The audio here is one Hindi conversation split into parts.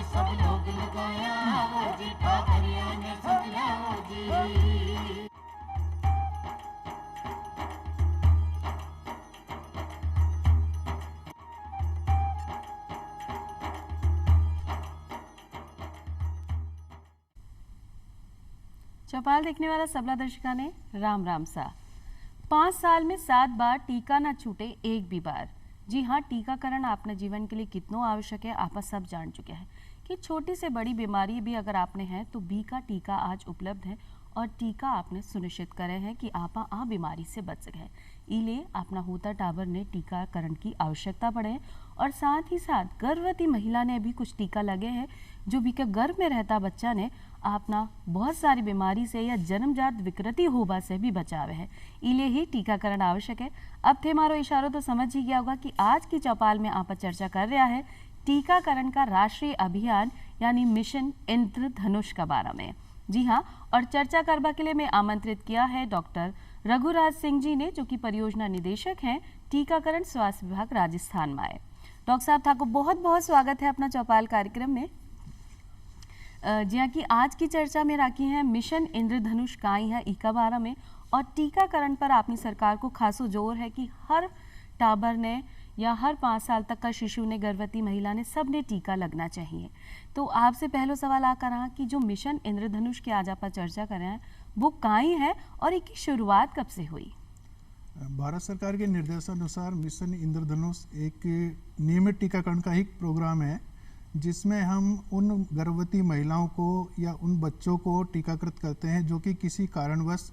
जी सब लोग लगाया वो जी, ठाकरिया ने समझा वो जी। चौपाल देखने वाला सबला दर्शका ने राम राम सा। 5 साल में 7 बार टीका ना छूटे एक भी बार। जी हाँ, टीकाकरण अपने जीवन के लिए कितना आवश्यक है आप सब जान चुके हैं कि छोटी से बड़ी बीमारी भी अगर आपने है तो बी का टीका आज उपलब्ध है और टीका आपने सुनिश्चित करे हैं कि आप आ बीमारी से बच सके। इलिए अपना होता टाबर ने टीकाकरण की आवश्यकता पड़े और साथ ही साथ गर्भवती महिला ने भी कुछ टीका लगे हैं जो भी के गर्भ में रहता बच्चा ने अपना बहुत सारी बीमारी से या जन्मजात विकृति होबा से भी बचावे है। इलिए ही टीकाकरण आवश्यक है। अब थे मारो इशारो तो समझ ही गया होगा कि आज की चौपाल में आप चर्चा कर रहा है टीकाकरण का राष्ट्रीय अभियान यानी मिशन इंद्रधनुष का बारे में। जी हाँ, और चर्चा करवा के लिए मैं आमंत्रित किया है डॉक्टर रघुराज सिंह जी ने जो कि परियोजना निदेशक हैं टीकाकरण स्वास्थ्य विभाग राजस्थान में आए। डॉक्टर साहब था को बहुत बहुत स्वागत है अपना चौपाल कार्यक्रम में। जी हाँ कि आज की चर्चा में राखी है मिशन इंद्रधनुष काई है इका बारा में और टीकाकरण पर अपनी सरकार को खासो जोर है कि हर टाबर ने या हर 5 साल तक का शिशु ने गर्भवती महिला ने सब ने टीका लगना चाहिए। तो आपसे पहला सवाल आकर रहा कि जो मिशन इंद्रधनुष की आज आप चर्चा कर रहे हैं वो काई है और इसकी शुरुआत कब से हुई? भारत सरकार के निर्देशानुसार मिशन इंद्रधनुष एक नियमित टीकाकरण का ही प्रोग्राम है जिसमें हम उन गर्भवती महिलाओं को या उन बच्चों को टीकाकृत करते हैं जो कि किसी कारणवश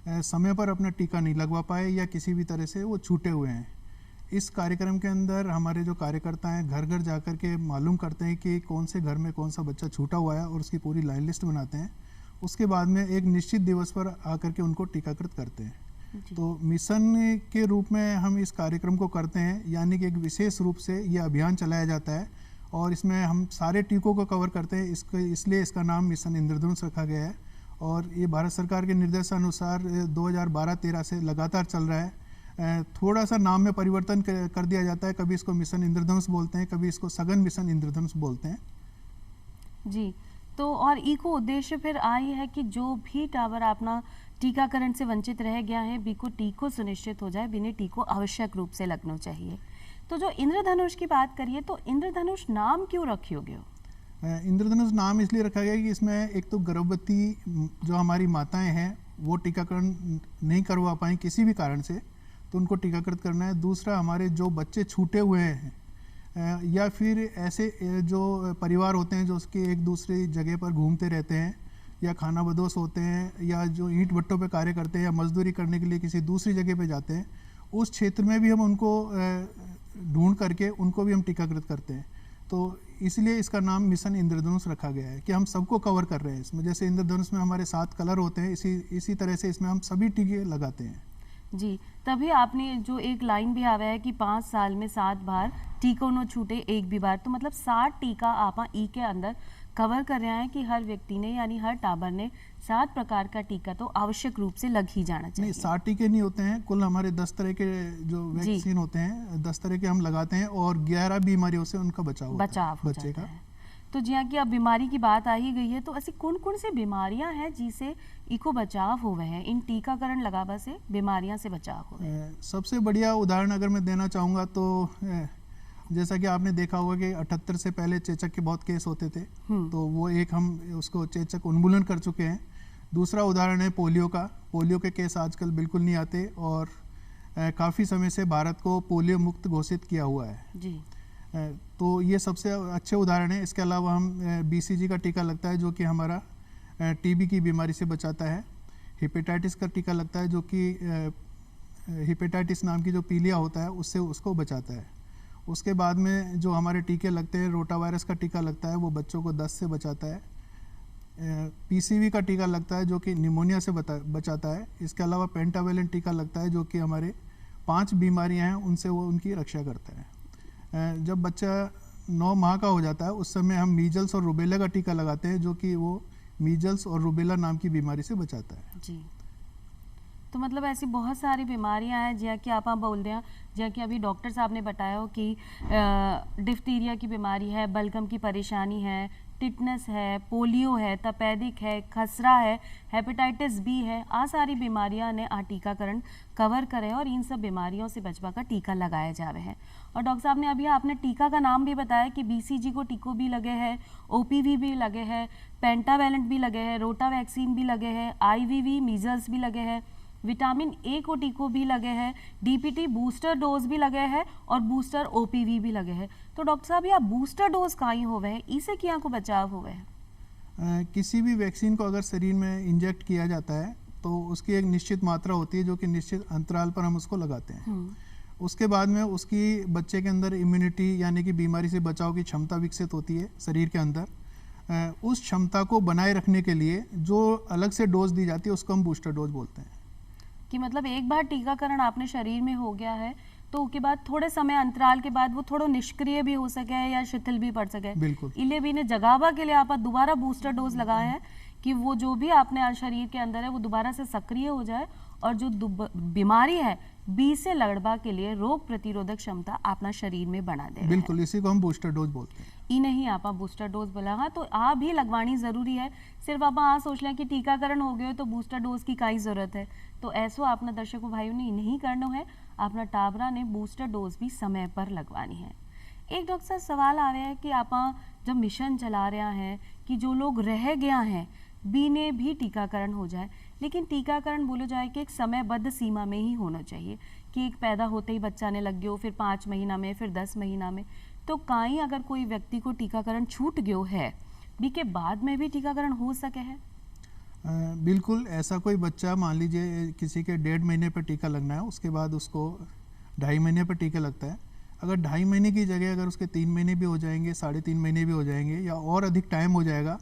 समय पर अपना टीका नहीं लगवा पाए या किसी भी तरह से वो छूटे हुए हैं। इस कार्यक्रम के अंदर हमारे जो कार्यकर्ता हैं घर घर जाकर के मालूम करते हैं कि कौन से घर में कौन सा बच्चा छूटा हुआ है और उसकी पूरी लाइन लिस्ट बनाते हैं। उसके बाद में एक निश्चित दिवस पर आकर के उनको टीकाकृत करते हैं। तो मिशन के रूप में हम इस कार्यक्रम को करते हैं, यानी कि एक विशेष रूप से ये अभियान चलाया जाता है और इसमें हम सारे टीकों को कवर करते हैं। इसलिए इसका नाम मिशन इंद्रधनुष रखा गया है और ये भारत सरकार के निर्देशानुसार 2012-13 से लगातार चल रहा है। थोड़ा सा नाम में परिवर्तन कर दिया जाता है, कभी इसको मिशन इंद्रधनुष बोलते हैं, कभी इसको सघन मिशन इंद्रधनुष बोलते हैं। जी, तो और इको उद्देश्य फिर आई है कि जो भी टावर अपना टीकाकरण से वंचित रह गया है बिको टीको सुनिश्चित हो जाए, बिना टीको आवश्यक रूप से लगना चाहिए। तो जो इंद्रधनुष की बात करिए तो इंद्रधनुष नाम क्यों रखियोगे? इंद्रधनुष नाम इसलिए रखा गया कि इसमें एक तो गर्भवती जो हमारी माताएं हैं वो टीकाकरण नहीं करवा पाएँ किसी भी कारण से, तो उनको टीकाकृत करना है। दूसरा, हमारे जो बच्चे छूटे हुए हैं या फिर ऐसे जो परिवार होते हैं जो उसके एक दूसरी जगह पर घूमते रहते हैं या खाना बदोश होते हैं या जो ईंट भट्टों पे कार्य करते हैं या मजदूरी करने के लिए किसी दूसरी जगह पे जाते हैं, उस क्षेत्र में भी हम उनको ढूंढ करके उनको भी हम टीकाकृत करते हैं। तो इसलिए इसका नाम मिशन इंद्रधनुष रखा गया है कि हम सबको कवर कर रहे हैं इसमें। जैसे इंद्रधनुष में हमारे 7 कलर होते हैं, इसी तरह से इसमें हम सभी टीके लगाते हैं। जी, तभी आपने जो एक लाइन भी आया है कि 5 साल में 7 बार टीको न छूटे एक भी बार, तो मतलब 60 टीका आप ई के अंदर कवर कर रहे हैं कि हर व्यक्ति ने यानी हर टाबर ने 7 प्रकार का टीका तो आवश्यक रूप से लग ही जाना चाहिए। नहीं, 60 टीके नहीं होते हैं, कुल हमारे 10 तरह के जो वैक्सीन होते हैं 10 तरह के हम लगाते हैं और 11 बीमारियों से उनका बचाव बच्चे का। तो जी हाँ कि अब बीमारी की बात आ ही गई है, तो ऐसी कौन कौन सी बीमारियां हैं जिसे इको बचाव हुए हैं, इन टीकाकरण लगावा से बीमारियां से बचाव हुए? सबसे बढ़िया उदाहरण अगर मैं देना चाहूँगा तो जैसा कि आपने देखा होगा कि 78 से पहले चेचक के बहुत केस होते थे, तो वो एक हम उसको चेचक उन्मूलन कर चुके हैं। दूसरा उदाहरण है पोलियो का। पोलियो के केस आजकल बिल्कुल नहीं आते और काफ़ी समय से भारत को पोलियो मुक्त घोषित किया हुआ है जी। तो ये सबसे अच्छे उदाहरण है। इसके अलावा हम BCG का टीका लगता है जो कि हमारा TB की बीमारी से बचाता है। हेपेटाइटिस का टीका लगता है जो कि हेपेटाइटिस नाम की जो पीलिया होता है उससे उसको बचाता है। उसके बाद में जो हमारे टीके लगते हैं, रोटा वायरस का टीका लगता है, वो बच्चों को दस्त से बचाता है। PCV का टीका लगता है जो कि निमोनिया से बचाता है। इसके अलावा पेंटावेलेंट टीका लगता है जो कि हमारे 5 बीमारियां हैं उनसे वो उनकी रक्षा करता है। जब बच्चा 9 माह का हो जाता है उस समय हम मीजल्स और रूबेला का टीका लगाते हैं जो कि वो मीजल्स और रूबेला नाम की बीमारी से बचाता है। जी, तो मतलब ऐसी बहुत सारी बीमारियां हैं जिया कि आप बोलते हैं, जिया कि अभी डॉक्टर साहब ने बताया हो कि डिफ्थीरिया की बीमारी है, बलगम की परेशानी है, टिटनस है, पोलियो है, तपेदिक है, खसरा है, हेपेटाइटिस बी है। आ सारी बीमारियां ने आ टीकाकरण कवर करे और इन सब बीमारियों से बचवा का टीका लगाया जावे है। और डॉक्टर साहब ने अभी आपने टीका का नाम भी बताया कि बीसीजी को टीको भी लगे हैं, ओपीवी भी लगे हैं, पेंटावेलेंट भी लगे हैं, रोटा वैक्सीन भी लगे हैं, आईवीवी मीजल्स भी लगे हैं, विटामिन ए को टीको भी लगे हैं, डीपीटी बूस्टर डोज भी लगे हैं और बूस्टर ओपीवी भी लगे हैं। तो डॉक्टर साहब यह बूस्टर डोज कहीं होवे है, इसे क्या को बचाव होवे है? किसी भी वैक्सीन को अगर शरीर में इंजेक्ट किया जाता है तो उसकी एक निश्चित मात्रा होती है जो कि निश्चित अंतराल पर हम उसको लगाते हैं। उसके बाद में उसकी बच्चे के अंदर इम्यूनिटी यानी कि बीमारी से बचाव की क्षमता विकसित होती है शरीर के अंदर। उस क्षमता को बनाए रखने के लिए जो अलग से डोज दी जाती है उसको हम बूस्टर डोज बोलते हैं। कि मतलब एक बार टीकाकरण आपने शरीर में हो गया है तो उसके बाद थोड़े समय अंतराल के बाद वो थोड़ा निष्क्रिय भी हो सके है या शिथिल भी पड़ सके। बिल्कुल। इले भी ने जगावा के लिए आप दोबारा बूस्टर डोज लगाए हैं कि वो जो भी आपने शरीर के अंदर है वो दोबारा से सक्रिय हो जाए और जो बीमारी है बी से लड़बा के लिए रोग प्रतिरोधक क्षमता अपना शरीर में बना दे। बिल्कुल, इसी को हम बूस्टर डोज बोलते हैं। ई नहीं आप बूस्टर डोज बोला। हाँ, तो आ भी लगवानी जरूरी है। सिर्फ आप सोच लें कि टीकाकरण हो गए तो बूस्टर डोज की काई जरूरत है, तो ऐसो अपना दर्शकों भाइयों ने नहीं करना है। अपना टाबरा ने बूस्टर डोज भी समय पर लगवानी है। एक डॉक्टर साहब सवाल आ रहा है कि आप जब मिशन चला रहे हैं कि जो लोग रह गया हैं बी ने भी टीकाकरण हो जाए, लेकिन टीकाकरण बोलो जाए कि एक समयबद्ध सीमा में ही होना चाहिए कि एक पैदा होते ही बच्चा ने लग गयो, फिर 5 महीना में, फिर 10 महीना में। तो कहीं अगर कोई व्यक्ति को टीकाकरण छूट गयो है बी के बाद में भी टीकाकरण हो सके है? बिल्कुल, ऐसा कोई बच्चा मान लीजिए किसी के 1.5 महीने पर टीका लगना है, उसके बाद उसको 2.5 महीने पर टीका लगता है। अगर 2.5 महीने की जगह अगर उसके 3 महीने भी हो जाएंगे, 3.5 महीने भी हो जाएंगे या और अधिक टाइम हो जाएगा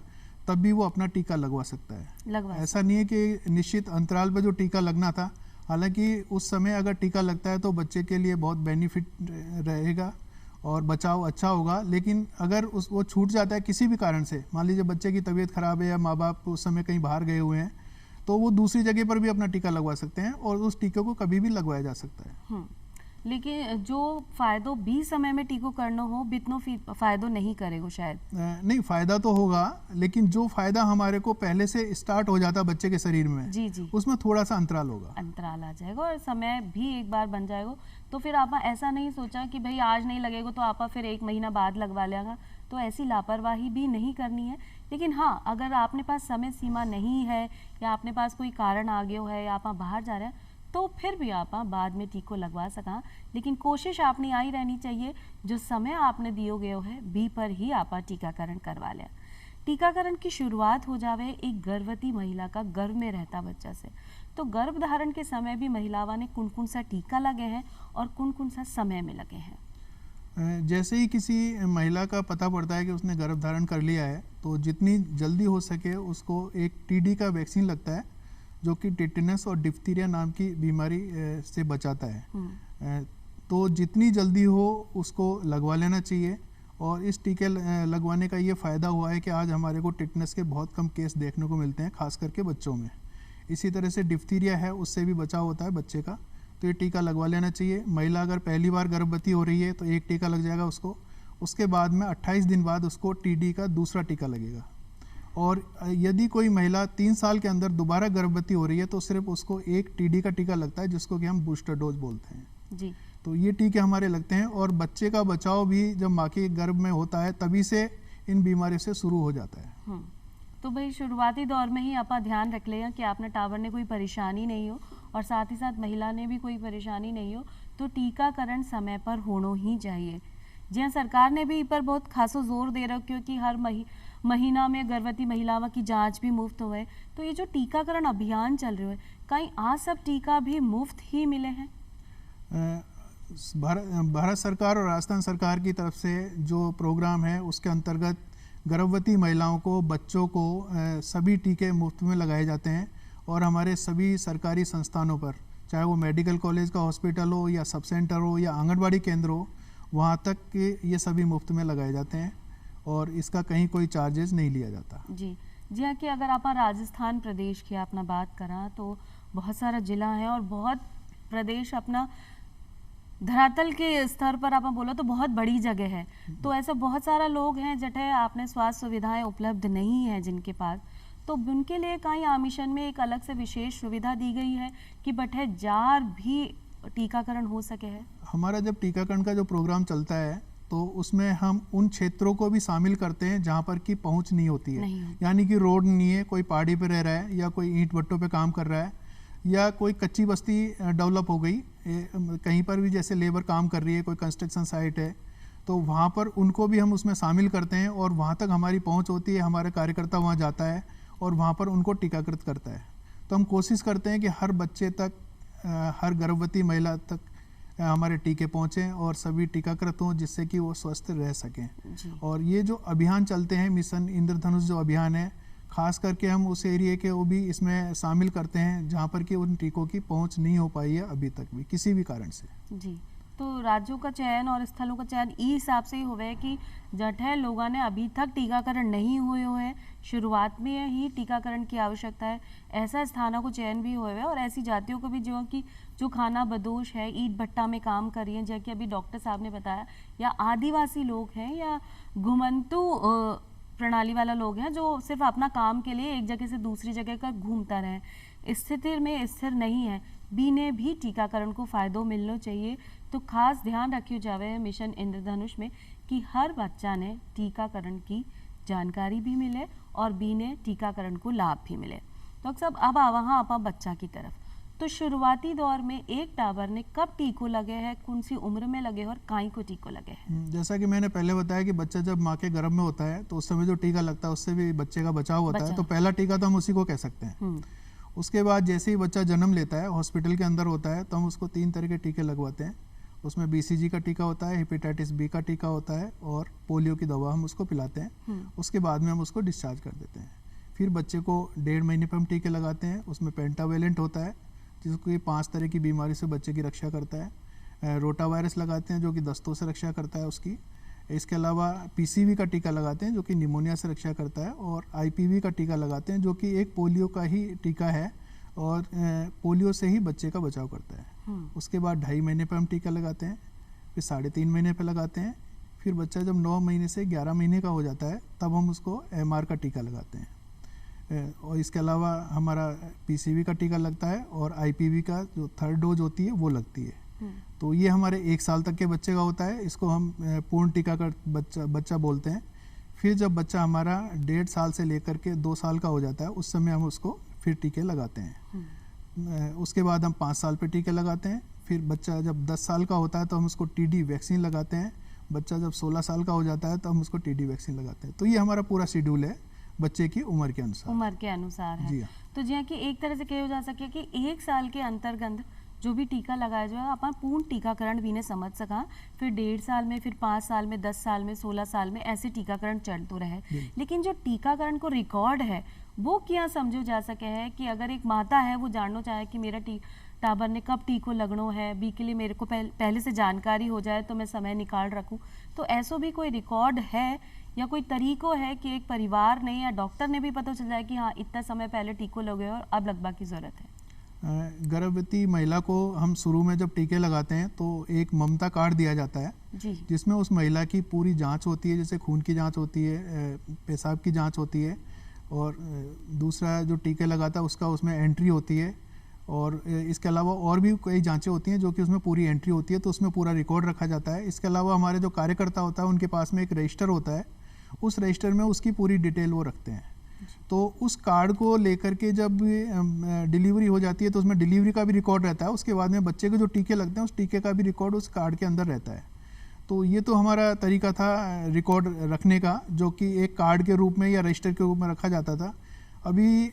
तब भी वो अपना टीका लगवा सकता है। ऐसा नहीं है कि निश्चित अंतराल पर जो टीका लगना था, हालांकि उस समय अगर टीका लगता है तो बच्चे के लिए बहुत बेनिफिट रहेगा और बचाव अच्छा होगा। लेकिन अगर वो छूट जाता है किसी भी कारण से, मान लीजिए बच्चे की तबीयत खराब है या माँ बाप उस समय कहीं बाहर गए हुए हैं, तो वो दूसरी जगह पर भी अपना टीका लगवा सकते हैं और उस टीके को कभी भी लगवाया जा सकता है। लेकिन जो फायदो भी समय में टीको करना हो बितनो फायदो नहीं करेगा शायद। नहीं, फायदा तो होगा, लेकिन जो फायदा हमारे को पहले से स्टार्ट हो जाता बच्चे के शरीर में, जी जी, उसमें थोड़ा सा अंतराल होगा, अंतराल आ जाएगा और समय भी एक बार बन जाएगा। तो फिर आप ऐसा नहीं सोचा कि भाई आज नहीं लगेगा तो आप फिर 1 महीना बाद लगवा लेगा, तो ऐसी लापरवाही भी नहीं करनी है। लेकिन हाँ, अगर आपने पास समय सीमा नहीं है या आपने पास कोई कारण आ गया है या आप बाहर जा रहे हैं तो फिर भी आप बाद में टीको लगवा सका। लेकिन कोशिश आपने आई रहनी चाहिए जो समय आपने दियो गयो है बी पर ही आप टीकाकरण करवा लिया। टीकाकरण की शुरुआत हो जावे एक गर्भवती महिला का गर्भ में रहता बच्चा से, तो गर्भ धारण के समय भी महिलाओं ने कौन कौन सा टीका लगे हैं और कौन कौन सा समय में लगे हैं? जैसे ही किसी महिला का पता पड़ता है कि उसने गर्भ धारण कर लिया है तो जितनी जल्दी हो सके उसको एक टीडी का वैक्सीन लगता है जो कि टिटनस और डिफ्थीरिया नाम की बीमारी से बचाता है। तो जितनी जल्दी हो उसको लगवा लेना चाहिए। और इस टीके लगवाने का ये फ़ायदा हुआ है कि आज हमारे को टिटनस के बहुत कम केस देखने को मिलते हैं, खास करके बच्चों में। इसी तरह से डिफ्थीरिया है उससे भी बचाव होता है बच्चे का, तो ये टीका लगवा लेना चाहिए। महिला अगर पहली बार गर्भवती हो रही है तो एक टीका लग जाएगा उसको, उसके बाद में 28 दिन बाद उसको टीडी का दूसरा टीका लगेगा। और यदि कोई महिला 3 साल के अंदर दोबारा गर्भवती हो रही है तो सिर्फ उसको एक टीडी का टीका लगता है जिसको कि हम बूस्टर डोज बोलते हैं जी। तो ये टीके हमारे लगते हैं और बच्चे का बचाव भी जब माँ के गर्भ में होता है तभी से इन बीमारी से शुरू हो जाता है। तो भाई शुरुआती दौर में ही आप ध्यान रख लें कि आपने टावर ने कोई परेशानी नहीं हो और साथ ही साथ महिला ने भी कोई परेशानी नहीं हो, तो टीकाकरण समय पर होना ही चाहिए। जी, सरकार ने भी पर बहुत खासो जोर दे रहा क्योंकि हर महीना में गर्भवती महिलाओं की जांच भी मुफ्त हुए। तो ये जो टीकाकरण अभियान चल रहे हैं कहीं आज सब टीका भी मुफ्त ही मिले हैं? भारत सरकार और राजस्थान सरकार की तरफ से जो प्रोग्राम है उसके अंतर्गत गर्भवती महिलाओं को, बच्चों को सभी टीके मुफ्त में लगाए जाते हैं और हमारे सभी सरकारी संस्थानों पर, चाहे वो मेडिकल कॉलेज का हॉस्पिटल हो या सब सेंटर हो या आंगनबाड़ी केंद्र हो, वहाँ तक के ये सभी मुफ्त में लगाए जाते हैं और इसका कहीं कोई चार्जेस नहीं लिया जाता। जी जी हाँ, कि अगर आप राजस्थान प्रदेश की अपना बात करा तो बहुत सारा जिला है और बहुत प्रदेश अपना धरातल के स्तर पर आप बोलो तो बहुत बड़ी जगह है। तो ऐसा बहुत सारा लोग हैं जठे आपने स्वास्थ्य सुविधाएं उपलब्ध नहीं है जिनके पास, तो उनके लिए कहीं आमिशन में एक अलग से विशेष सुविधा दी गई है कि बठे जार भी टीकाकरण हो सके है। हमारा जब टीकाकरण का जो प्रोग्राम चलता है तो उसमें हम उन क्षेत्रों को भी शामिल करते हैं जहाँ पर की पहुँच नहीं होती है, यानी कि रोड नहीं है, कोई पहाड़ी पे रह रहा है या कोई ईंट भट्टों पे काम कर रहा है या कोई कच्ची बस्ती डेवलप हो गई कहीं पर भी, जैसे लेबर काम कर रही है, कोई कंस्ट्रक्शन साइट है, तो वहाँ पर उनको भी हम उसमें शामिल करते हैं और वहाँ तक हमारी पहुँच होती है, हमारा कार्यकर्ता वहाँ जाता है और वहाँ पर उनको टीकाकृत करता है। तो हम कोशिश करते हैं कि हर बच्चे तक, हर गर्भवती महिला तक हमारे टीके पहुँचें और सभी टीकाकृत हों जिससे कि वो स्वस्थ रह सकें। और ये जो अभियान चलते हैं, मिशन इंद्रधनुष जो अभियान है, खास करके हम उस एरिया के वो भी इसमें शामिल करते हैं जहाँ पर कि उन टीकों की पहुँच नहीं हो पाई है अभी तक भी किसी भी कारण से। जी, तो राज्यों का चयन और स्थलों का चयन इस हिसाब से ही हुए कि जठे लोगों ने अभी तक टीकाकरण नहीं हुए है, शुरुआत में ही टीकाकरण की आवश्यकता है, ऐसा स्थानों को चयन भी हुए है और ऐसी जातियों को भी जो खाना बदोश है, ईंट भट्टा में काम कर रही हैं, जैसे कि अभी डॉक्टर साहब ने बताया, या आदिवासी लोग हैं या घुमंतु प्रणाली वाला लोग हैं जो सिर्फ अपना काम के लिए एक जगह से दूसरी जगह का घूमता रहे, स्थिति में स्थिर नहीं है, बी ने भी टीकाकरण को फायदो मिलना चाहिए। तो खास ध्यान रखियो जावे मिशन इंद्रधनुष में कि हर बच्चा ने टीकाकरण की जानकारी भी मिले और बी ने टीकाकरण को लाभ भी मिले। तो सब अब वहाँ अपा बच्चा की तरफ, तो शुरुआती दौर में एक टावर ने कब टीको लगे हैं, कौन सी उम्र में लगे हैं और काई को टीको लगे हैं? जैसा कि मैंने पहले बताया कि बच्चा जब माँ के गर्भ में होता है तो उस समय जो टीका लगता है उससे भी बच्चे का बचाव होता है, तो पहला टीका तो हम उसी को कह सकते हैं। उसके बाद जैसे ही बच्चा जन्म लेता है, हॉस्पिटल के अंदर होता है, तो हम उसको 3 तरह के टीके लगवाते हैं। उसमें BCG का टीका होता है, हेपेटाइटिस B का टीका होता है और पोलियो की दवा हम उसको पिलाते हैं। उसके बाद में हम उसको डिस्चार्ज कर देते हैं। फिर बच्चे को 1.5 महीने पर हम टीके लगाते हैं। उसमें पेंटावेलेंट होता है जिसको 5 तरह की बीमारी से बच्चे की रक्षा करता है। रोटा वायरस लगाते हैं जो कि दस्तों से रक्षा करता है उसकी। इसके अलावा PCV का टीका लगाते हैं जो कि निमोनिया से रक्षा करता है, और IPV का टीका लगाते हैं जो कि एक पोलियो का ही टीका है और पोलियो से ही बच्चे का बचाव करता है। उसके बाद 2.5 महीने पर हम टीका लगाते हैं, फिर 3.5 महीने पर लगाते हैं, फिर बच्चा जब 9 महीने से 11 महीने का हो जाता है तब हम उसको MR का टीका लगाते हैं। और इसके अलावा हमारा PCV का टीका लगता है और IPV का जो 3rd डोज होती है वो लगती है। तो ये हमारे 1 साल तक के बच्चे का होता है, इसको हम पूर्ण टीकाकरण बच्चा बोलते हैं। फिर जब बच्चा हमारा 1.5 साल से लेकर के 2 साल का हो जाता है उस समय हम उसको फिर टीके लगाते हैं। उसके बाद हम 5 साल पे टीके लगाते हैं। फिर बच्चा जब 10 साल का होता है तो हम उसको TD वैक्सीन लगाते हैं। बच्चा जब 16 साल का हो जाता है तो हम उसको TD वैक्सीन लगाते हैं। तो ये हमारा पूरा शेड्यूल है बच्चे की उम्र के अनुसार है। जी हाँ। तो जी कि एक तरह से कहा जा सके कि 1 साल के अंतर्गत जो भी टीका लगाया जाए अपन पूर्ण टीकाकरण भी ने समझ सका, फिर 1.5 साल में, फिर 5 साल में, 10 साल में, 16 साल में ऐसे टीकाकरण चलते रहे। लेकिन जो टीकाकरण को रिकॉर्ड है वो क्या समझो जा सके है कि अगर एक माता है वो जानना चाहे कि मेरा टाबर ने कब टीको लगनो है, बी के लिए मेरे को पहले से जानकारी हो जाए तो मैं समय निकाल रखूं, तो ऐसा भी कोई रिकॉर्ड है या कोई तरीको है कि एक परिवार ने या डॉक्टर ने भी पता चल जाए कि हाँ इतना समय पहले टीको लगे और अब लगवा की जरूरत है? गर्भवती महिला को हम शुरू में जब टीके लगाते हैं तो एक ममता कार्ड दिया जाता है जिसमें उस महिला की पूरी जांच होती है, जैसे खून की जांच होती है, पेशाब की जांच होती है, और दूसरा जो टीके लगाता है उसका उसमें एंट्री होती है, और इसके अलावा और भी कई जांचें होती हैं जो कि उसमें पूरी एंट्री होती है, तो उसमें पूरा रिकॉर्ड रखा जाता है। इसके अलावा हमारे जो कार्यकर्ता होता है उनके पास में एक रजिस्टर होता है, उस रजिस्टर में उसकी पूरी डिटेल वो रखते हैं। तो उस कार्ड को लेकर के जब डिलीवरी हो जाती है तो उसमें डिलीवरी का भी रिकॉर्ड रहता है। उसके बाद में बच्चे के जो टीके लगते हैं उस टीके का भी रिकॉर्ड उस कार्ड के अंदर रहता है। तो ये तो हमारा तरीका था रिकॉर्ड रखने का, जो कि एक कार्ड के रूप में या रजिस्टर के रूप में रखा जाता था। अभी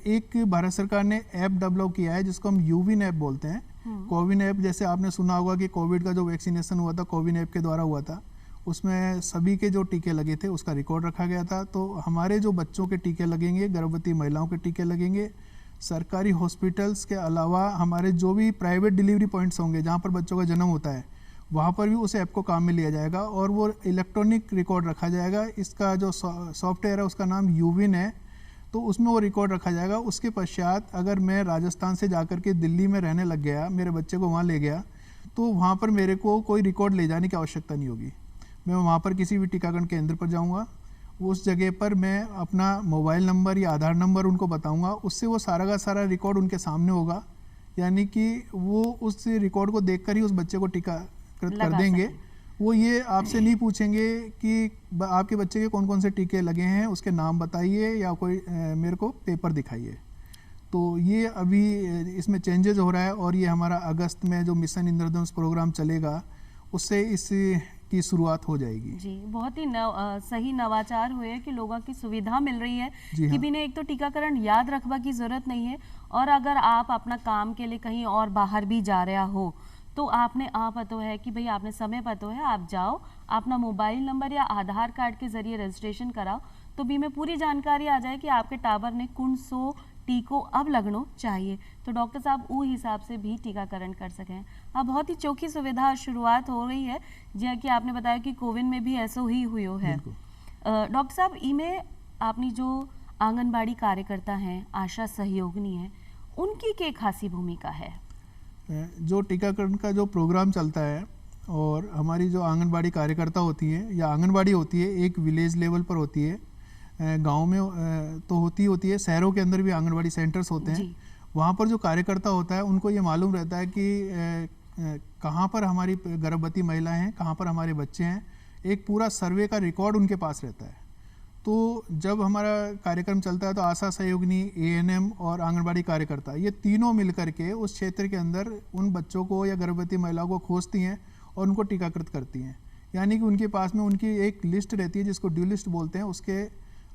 एक भारत सरकार ने ऐप डेवलप किया है जिसको हम यूविन ऐप बोलते हैं। कोविन ऐप, जैसे आपने सुना होगा कि कोविड का जो वैक्सीनेशन हुआ था कोविन ऐप के द्वारा हुआ था, उसमें सभी के जो टीके लगे थे उसका रिकॉर्ड रखा गया था। तो हमारे जो बच्चों के टीके लगेंगे, गर्भवती महिलाओं के टीके लगेंगे, सरकारी हॉस्पिटल्स के अलावा हमारे जो भी प्राइवेट डिलीवरी पॉइंट्स होंगे जहाँ पर बच्चों का जन्म होता है वहाँ पर भी उस ऐप को काम में लिया जाएगा और वो इलेक्ट्रॉनिक रिकॉर्ड रखा जाएगा। इसका जो सॉफ्टवेयर है उसका नाम यूविन है। तो उसमें वो रिकॉर्ड रखा जाएगा। उसके पश्चात अगर मैं राजस्थान से जाकर के दिल्ली में रहने लग गया, मेरे बच्चे को वहाँ ले गया, तो वहाँ पर मेरे को कोई रिकॉर्ड ले जाने की आवश्यकता नहीं होगी। मैं वहाँ पर किसी भी टीकाकरण केंद्र पर जाऊँगा, उस जगह पर मैं अपना मोबाइल नंबर या आधार नंबर उनको बताऊँगा, उससे वो सारा का सारा रिकॉर्ड उनके सामने होगा, यानी कि वो उस रिकॉर्ड को देखकर ही उस बच्चे को टीकाकृत कर देंगे। वो ये आपसे नहीं पूछेंगे कि आपके बच्चे के कौन कौन से टीके लगे हैं, उसके नाम बताइए या कोई मेरे को पेपर दिखाइए। तो ये अभी इसमें चेंजेस हो रहा है और ये हमारा अगस्त में जो मिशन इंद्रधनुष प्रोग्राम चलेगा उससे इसकी शुरुआत हो जाएगी। जी, बहुत ही सही नवाचार हुए हैं कि लोगों की सुविधा मिल रही है कि हाँ। बिना एक तो टीकाकरण याद रखवा की जरूरत नहीं है, और अगर आप अपना काम के लिए कहीं और बाहर भी जा रहा हो तो आपने पता है कि भाई आपने समय पता है, आप जाओ अपना मोबाइल नंबर या आधार कार्ड के जरिए रजिस्ट्रेशन कराओ, तो भी में पूरी जानकारी आ जाए कि आपके टाबर ने कौन सो टीको अब लगनो चाहिए, तो डॉक्टर साहब वो हिसाब से भी टीकाकरण कर सकें। अब बहुत ही चौखी सुविधा शुरुआत हो रही है, जैसा कि आपने बताया कि कोविड में भी ऐसा ही हुआ है। डॉक्टर साहब, इमें आपनी जो आंगनबाड़ी कार्यकर्ता हैं, आशा सहयोगिनी है, उनकी क्या खासी भूमिका है? जो टीकाकरण का जो प्रोग्राम चलता है और हमारी जो आंगनबाड़ी कार्यकर्ता होती है या आंगनबाड़ी होती है, एक विलेज लेवल पर होती है, गांव में तो होती है, शहरों के अंदर भी आंगनबाड़ी सेंटर्स होते हैं। वहाँ पर जो कार्यकर्ता होता है उनको ये मालूम रहता है कि कहाँ पर हमारी गर्भवती महिलाएं हैं, कहाँ पर हमारे बच्चे हैं, एक पूरा सर्वे का रिकॉर्ड उनके पास रहता है। तो जब हमारा कार्यक्रम चलता है तो आशा सहयोगिनी, एएनएम और आंगनबाड़ी कार्यकर्ता ये तीनों मिलकर के उस क्षेत्र के अंदर उन बच्चों को या गर्भवती महिलाओं को खोजती हैं और उनको टीकाकृत करती हैं। यानी कि उनके पास में उनकी एक लिस्ट रहती है जिसको ड्यू लिस्ट बोलते हैं, उसके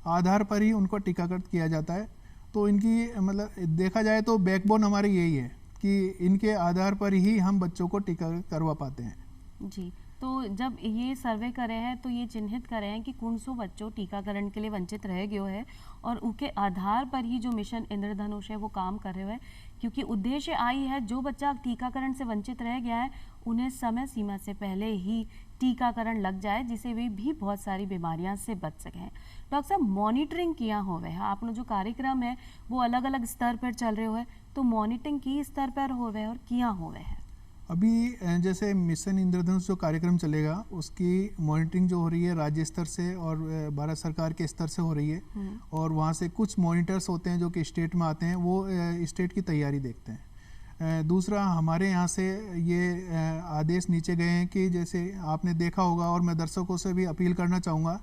आधार पर ही उनको टीकाकृत किया जाता है। तो इनकी मतलब देखा जाए तो बैकबोन हमारी यही है कि इनके आधार पर ही हम बच्चों को टीका करवा पाते हैं। जी, तो जब ये सर्वे करे हैं तो ये चिन्हित करे हैं कि कौन सो बच्चों टीकाकरण के लिए वंचित रह गयो है, और उसके आधार पर ही जो मिशन इंद्रधनुष है वो काम कर रहे हैं, क्योंकि उद्देश्य आई है जो बच्चा टीकाकरण से वंचित रह गया है उन्हें समय सीमा से पहले ही टीकाकरण लग जाए, जिससे वे भी बहुत सारी बीमारियां से बच सकें। डॉक्टर साहब, मॉनिटरिंग किया होवे है, आपने जो कार्यक्रम है वो अलग अलग स्तर पर चल रहे हुए, तो मॉनिटरिंग की स्तर पर होवे और किया होवे है? अभी जैसे मिशन इंद्रधनुष जो कार्यक्रम चलेगा उसकी मॉनिटरिंग जो हो रही है राज्य स्तर से और भारत सरकार के स्तर से हो रही है, और वहाँ से कुछ मॉनिटर्स होते हैं जो कि स्टेट में आते हैं, वो स्टेट की तैयारी देखते हैं। दूसरा, हमारे यहाँ से ये आदेश नीचे गए हैं कि जैसे आपने देखा होगा, और मैं दर्शकों से भी अपील करना चाहूँगा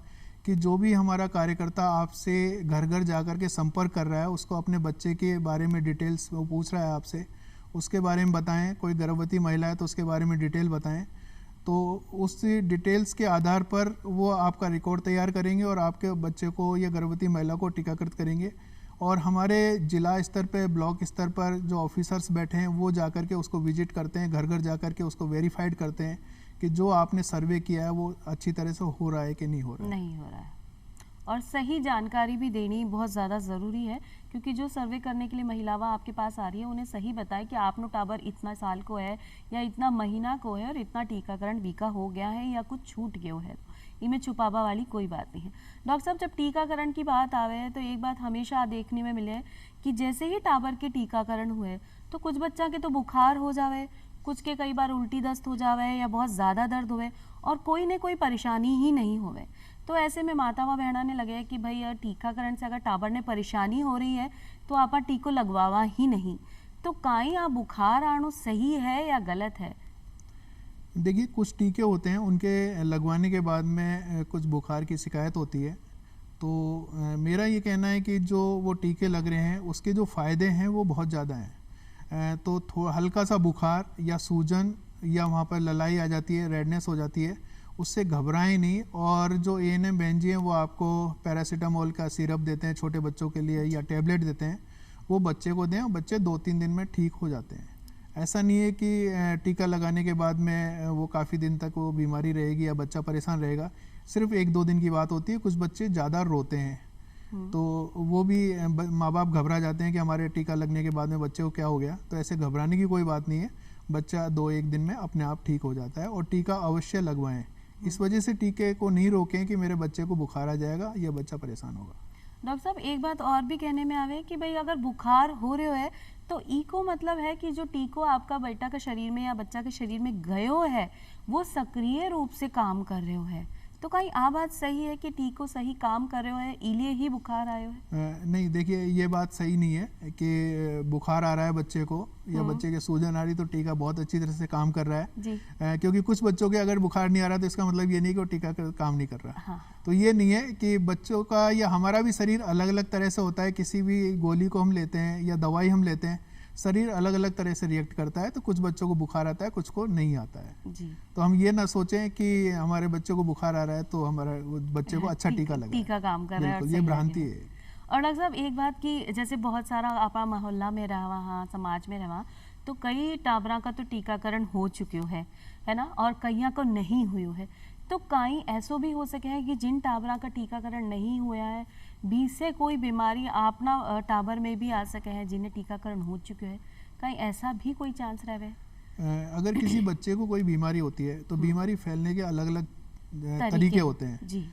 कि जो भी हमारा कार्यकर्ता आपसे घर घर जाकर के संपर्क कर रहा है उसको अपने बच्चे के बारे में डिटेल्स वो पूछ रहा है आपसे, उसके बारे में बताएं। कोई गर्भवती महिला है तो उसके बारे में डिटेल बताएं, तो उस डिटेल्स के आधार पर वो आपका रिकॉर्ड तैयार करेंगे और आपके बच्चे को या गर्भवती महिला को टीकाकृत करेंगे। और हमारे जिला स्तर पे, ब्लॉक स्तर पर जो ऑफिसर्स बैठे हैं वो जाकर के उसको विजिट करते हैं, घर घर जाकर के उसको वेरीफाइड करते हैं कि जो आपने सर्वे किया है वो अच्छी तरह से हो रहा है कि नहीं हो रहा है। नहीं हो रहा है, और सही जानकारी भी देनी बहुत ज़्यादा ज़रूरी है, क्योंकि जो सर्वे करने के लिए महिलाएं आपके पास आ रही है उन्हें सही बताएं कि आपनो टाबर इतना साल को है या इतना महीना को है और इतना टीकाकरण बीका हो गया है या कुछ छूट गया है, इनमें छुपावा वाली कोई बात नहीं है। डॉक्टर साहब, जब टीकाकरण की बात आवे है तो एक बात हमेशा देखने में मिले कि जैसे ही टाबर के टीकाकरण हुए तो कुछ बच्चा के तो बुखार हो जावे, कुछ के कई बार उल्टी दस्त हो जावे या बहुत ज़्यादा दर्द हुए और कोई ने कोई परेशानी ही नहीं होवे। तो ऐसे में मातावां बहना ने लगे कि भाई यार टीकाकरण से अगर टाबर ने परेशानी हो रही है तो आप टीको लगवावा ही नहीं, तो काई आप बुखार आनो सही है या गलत है? देखिए, कुछ टीके होते हैं उनके लगवाने के बाद में कुछ बुखार की शिकायत होती है, तो मेरा ये कहना है कि जो वो टीके लग रहे हैं उसके जो फ़ायदे हैं वो बहुत ज़्यादा हैं। तो थोड़ा हल्का सा बुखार या सूजन या वहाँ पर ललाई आ जाती है, रेडनेस हो जाती है, उससे घबराएं नहीं। और जो एएनएम बहन जी हैं वो आपको पैरासीटामोल का सिरप देते हैं छोटे बच्चों के लिए या टैबलेट देते हैं, वो बच्चे को दें और बच्चे 2-3 दिन में ठीक हो जाते हैं। ऐसा नहीं है कि टीका लगाने के बाद में वो काफ़ी दिन तक वो बीमारी रहेगी या बच्चा परेशान रहेगा, सिर्फ 1-2 दिन की बात होती है। कुछ बच्चे ज़्यादा रोते हैं तो वो भी माँ बाप घबरा जाते हैं कि हमारे टीका लगने के बाद में बच्चे को क्या हो गया, तो ऐसे घबराने की कोई बात नहीं है, बच्चा 2-1 दिन में अपने आप ठीक हो जाता है। और टीका अवश्य लगवाएं, इस वजह से टीके को नहीं रोकें कि मेरे बच्चे को बुखार आ जाएगा या बच्चा परेशान होगा। डॉक्टर साहब एक बात और भी कहने में आवे कि भाई अगर बुखार हो रहे है तो ई को मतलब है कि जो टीको आपका बेटा के शरीर में या बच्चा के शरीर में गयो है वो सक्रिय रूप से काम कर रहे हो है, तो कहीं आ बात सही है कि टीको सही काम कर रहे हो है इलिए ही बुखार आयो है? नहीं, देखिए ये बात सही नहीं है कि बुखार आ रहा है बच्चे को या बच्चे के सूजन आ रही तो टीका बहुत अच्छी तरह से काम कर रहा है जी। क्योंकि कुछ बच्चों के अगर बुखार नहीं आ रहा तो इसका मतलब ये नहीं कि वो टीका काम नहीं कर रहा। हाँ। तो ये नहीं है कि बच्चों का या हमारा भी शरीर अलग अलग तरह से होता है। किसी भी गोली को हम लेते हैं या दवाई हम लेते हैं, शरीर अलग अलग तरह से रिएक्ट करता है। तो कुछ बच्चों को बुखार आता है, कुछ को नहीं आता है। जी। तो हम ये ना सोचें कि हमारे बच्चों को बुखार आ रहा है तो हमारा बच्चे को अच्छा टीका लगा, टीका काम कर रहा है और बिल्कुल, ये सही भ्रांति लगे। है। और डॉक्टर साहब एक बात की जैसे बहुत सारा आपा मोहल्ला में रहा, हाँ समाज में रहा, तो कई टाबरा का तो टीकाकरण हो चुक्यो है ना, और कईया को नहीं हुयो है। तो कहीं ऐसो भी हो सके है कि जिन टाबरा का टीकाकरण नहीं हुआ है बी से कोई बीमारी आपना टाबर में भी आ सके है जिन्हें टीकाकरण हो चुके है, कहीं ऐसा भी कोई चांस रहे? अगर किसी बच्चे को कोई बीमारी होती है तो बीमारी फैलने के अलग अलग तरीके होते हैं जी।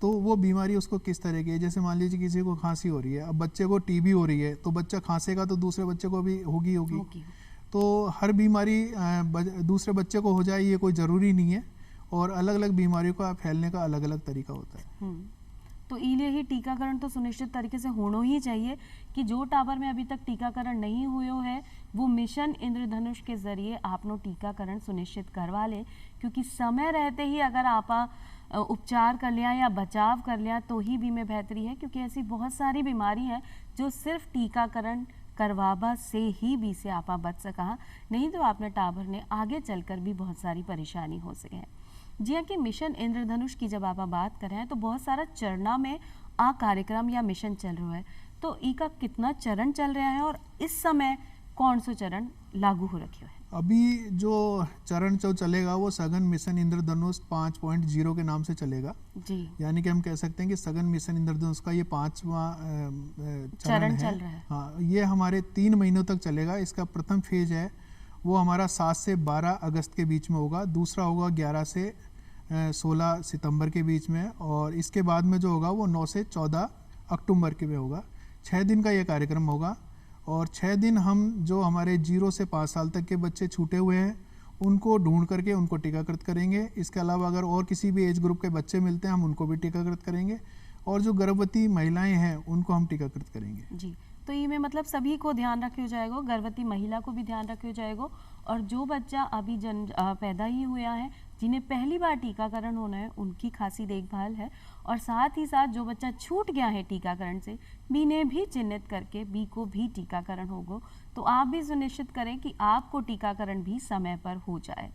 तो वो बीमारी उसको किस तरह की है, जैसे मान लीजिए किसी को खांसी हो रही है, अब बच्चे को टीबी हो रही है तो बच्चा खांसेगा तो दूसरे बच्चे को भी होगी। तो हर बीमारी दूसरे बच्चे को हो जाए ये कोई ज़रूरी नहीं है, और अलग अलग बीमारियों का फैलने का अलग अलग तरीका होता है। तो इलिए ही टीकाकरण तो सुनिश्चित तरीके से होना ही चाहिए कि जो टाबर में अभी तक टीकाकरण नहीं हुए है वो मिशन इंद्रधनुष के जरिए आपनो टीकाकरण सुनिश्चित करवा ले, क्योंकि समय रहते ही अगर आप उपचार कर लिया या बचाव कर लिया तो ही भी में बेहतरी है, क्योंकि ऐसी बहुत सारी बीमारी है जो सिर्फ टीकाकरण करवाबा से ही भी से आपा बच सका, नहीं तो आपने टाबर ने आगे चलकर भी बहुत सारी परेशानी हो सके हैं। जी हाँ, कि मिशन इंद्रधनुष की जब आप बात कर रहे हैं तो बहुत सारा चरणा में आ कार्यक्रम या मिशन चल रहा है, तो ई का कितना चरण चल रहा है और इस समय कौन सा चरण लागू हो रखे है? अभी जो चरण जो चलेगा वो सघन मिशन इंद्रधनुष 5.0 के नाम से चलेगा जी। यानी कि हम कह सकते हैं कि सघन मिशन इंद्रधनुष का ये 5वां चरण चल रहा है। हाँ, ये हमारे 3 महीनों तक चलेगा। इसका प्रथम फेज है वो हमारा 7 से 12 अगस्त के बीच में होगा, दूसरा होगा 11 से 16 सितंबर के बीच में, और इसके बाद में जो होगा वो 9 से 14 अक्टूबर के में होगा। 6 दिन का ये कार्यक्रम होगा, और 6 दिन हम जो हमारे 0 से 5 साल तक के बच्चे छूटे हुए हैं उनको ढूंढ करके उनको टीकाकृत करेंगे। इसके अलावा अगर और किसी भी एज ग्रुप के बच्चे मिलते हैं हम उनको भी टीकाकृत करेंगे, और जो गर्भवती महिलाएं हैं उनको हम टीकाकृत करेंगे जी। तो ये में मतलब सभी को ध्यान रखे जाएगा, गर्भवती महिला को भी ध्यान रखे जाएगा, और जो बच्चा अभी पैदा ही हुआ है जिन्हें पहली बार टीकाकरण होना है उनकी खासी देखभाल है, और साथ ही साथ जो बच्चा छूट गया है टीकाकरण से बी ने भी चिन्हित करके बी को भी टीकाकरण होगा। तो आप भी सुनिश्चित करें कि आपको टीकाकरण भी समय पर हो जाए।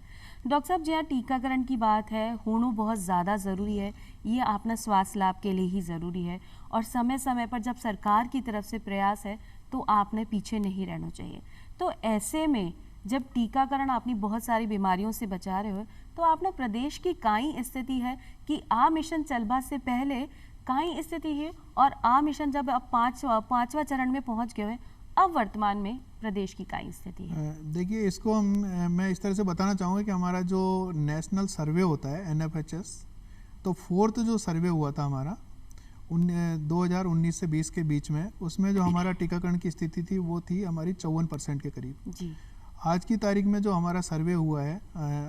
डॉक्टर साहब, जहाँ टीकाकरण की बात है होना बहुत ज़्यादा ज़रूरी है, ये अपना स्वास्थ्य लाभ के लिए ही ज़रूरी है, और समय समय पर जब सरकार की तरफ से प्रयास है तो आपने पीछे नहीं रहना चाहिए। तो ऐसे में जब टीकाकरण अपनी बहुत सारी बीमारियों से बचा रहे हो तो आपने प्रदेश की काई स्थिति है कि आ मिशन चलबा से पहले काई स्थिति है, और आ मिशन जब अब पांचवा चरण में पहुंच गए हैं अब वर्तमान में प्रदेश की काई स्थिति है? देखिए, इसको मैं इस तरह से बताना चाहूँगा कि हमारा जो नेशनल सर्वे होता है NFHS, तो 4th जो सर्वे हुआ था हमारा 2019 से 20 के बीच में, उसमें जो हमारा टीकाकरण की स्थिति थी वो थी हमारी 54% के करीब जी। आज की तारीख में जो हमारा सर्वे हुआ है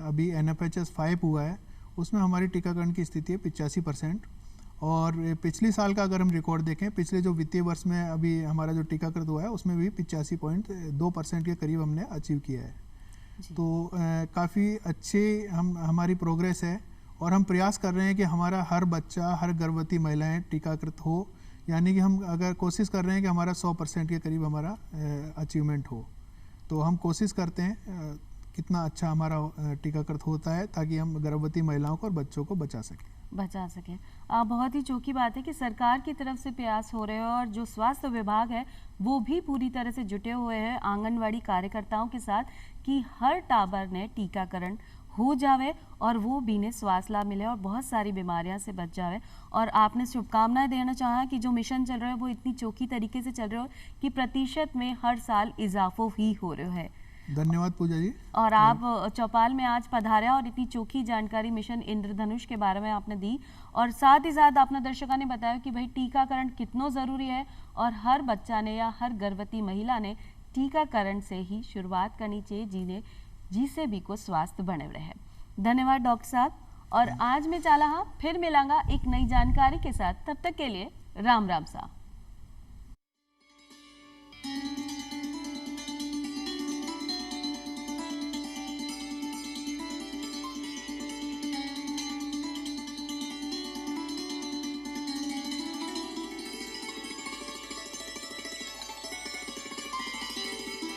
अभी NFHS 5 हुआ है उसमें हमारी टीकाकरण की स्थिति है 85%, और पिछले साल का अगर हम रिकॉर्ड देखें पिछले जो वित्तीय वर्ष में अभी हमारा जो टीकाकृत हुआ है उसमें भी 85.2% के करीब हमने अचीव किया है। तो काफ़ी अच्छी हमारी प्रोग्रेस है, और हम प्रयास कर रहे हैं कि हमारा हर बच्चा, हर गर्भवती महिलाएं टीकाकृत हो, यानी कि हम अगर कोशिश कर रहे हैं कि हमारा 100% के करीब हमारा अचीवमेंट हो। तो हम कोशिश करते हैं कितना अच्छा हमारा टीकाकृत होता है ताकि हम गर्भवती महिलाओं को और बच्चों को बचा सकें। बहुत ही चौकी बात है कि सरकार की तरफ से प्रयास हो रहे हैं, और जो स्वास्थ्य विभाग है वो भी पूरी तरह से जुटे हुए हैं आंगनवाड़ी कार्यकर्ताओं के साथ कि हर टाबर ने टीकाकरण हो जावे और वो भी ने स्वास्थ्य लाभ मिले और बहुत सारी बीमारियां से बच जावे। और आपने शुभकामनाएं देना चाहा कि जो मिशन चल रहा है वो इतनी चौकी तरीके से चल रहा है कि प्रतिशत में हर साल इजाफो ही हो रहा है। धन्यवाद पूजा जी। और आप चौपाल में आज पधारा और इतनी चोखी जानकारी मिशन इंद्रधनुष के बारे में आपने दी, और साथ ही साथ आपने दर्शकों ने बताया कि भाई टीकाकरण कितना ज़रूरी है और हर बच्चा ने या हर गर्भवती महिला ने टीकाकरण से ही शुरुआत करनी चाहिए, जिससे भी को स्वास्थ्य बने रहे। धन्यवाद डॉक्टर साहब। और आज मैं चाला फिर मिलांगा एक नई जानकारी के साथ, तब तक के लिए राम राम सा।